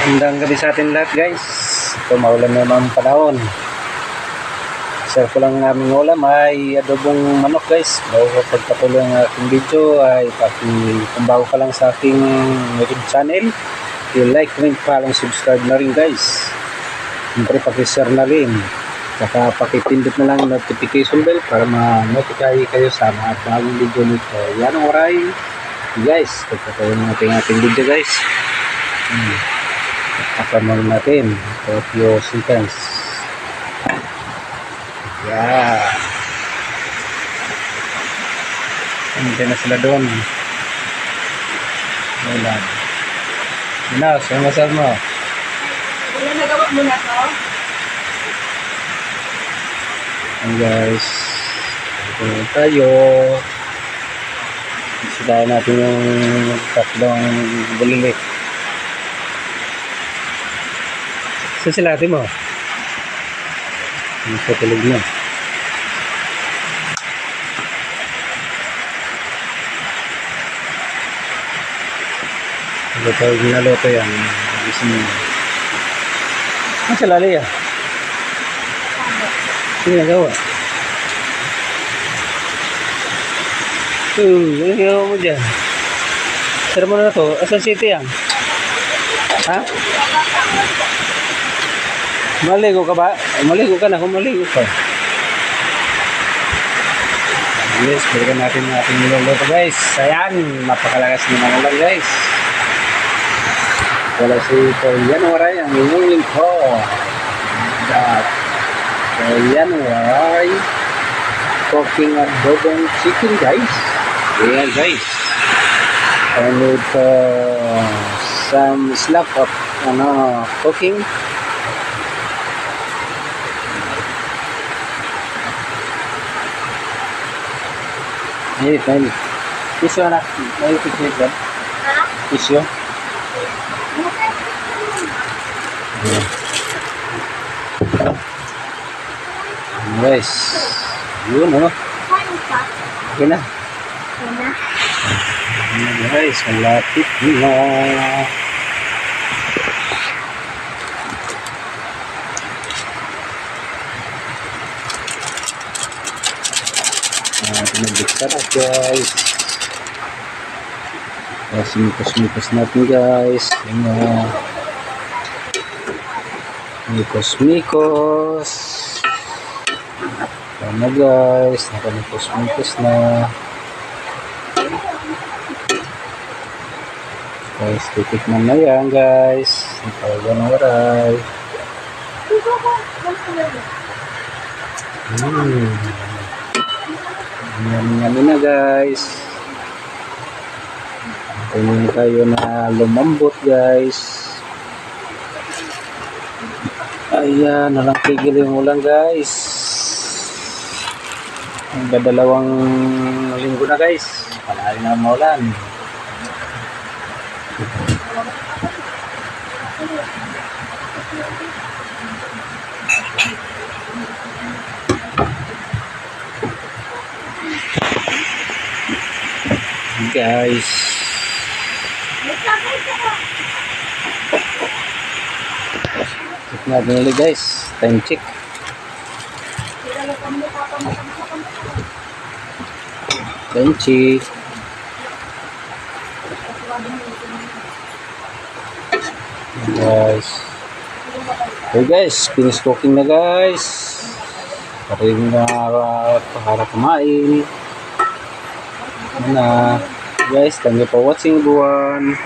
Magandang gabi sa atin lahat guys. Ito maulan na naman panahon. Share ko lang ng aming ulam ay adobong manok guys. Bago pagpatuloy ang aking video ay kung bago ka lang sa aking YouTube channel, i-like, comment, follow, subscribe na rin guys. Siyempre pakishare na rin. Saka pakipindot na lang notification bell para ma-notify kayo sa mga bagong video nito. Yan ang oray guys. Pagpatuloy natin ating video guys. Akamang natin for few seconds. Yeah. Hindi na sila doon. Wala. Ano, sumasal mo. Wala nagawa mo na to? Ayan guys. Ito tayo. Sitahin natin yung tatlong bulili. Saan sila ate mo? Ang patulog na. Ito tayo ginaloto yan. Ang sila liya? Hindi nagawa. Ano ginawa mo dyan? Sara mo na to. Asan city yan? Ha? Maligo ka ba? Maligo ka na kung maligo ka. Yes, balikan natin ang ating niluluto guys. Ayan, napakalakas naman ulan guys. Wala si January ang inyong ko. January cooking adobong chicken guys. Ayan guys. I need some slap of cooking. Mainit. Pisyo anak. May pisyo dyan. Pisyo. Guys. Yun o. Okay na. Guys, malapit na. Tumagdikta na guys. Mikos natin guys. Mikos. Tama guys. Nakamikos na. Guys, titikman na yan guys. Talagang waray. Yummy na guys. Tingin tayo na lumambot guys. Ayan, nalang tigil yung ulan guys. Dalawang linggo na guys. Palagi na maulan. Guys, check natin ulit guys, time check. Guys, okay guys, finish cooking na guys. Paring na para kumain na. Guys, thank you for watching everyone.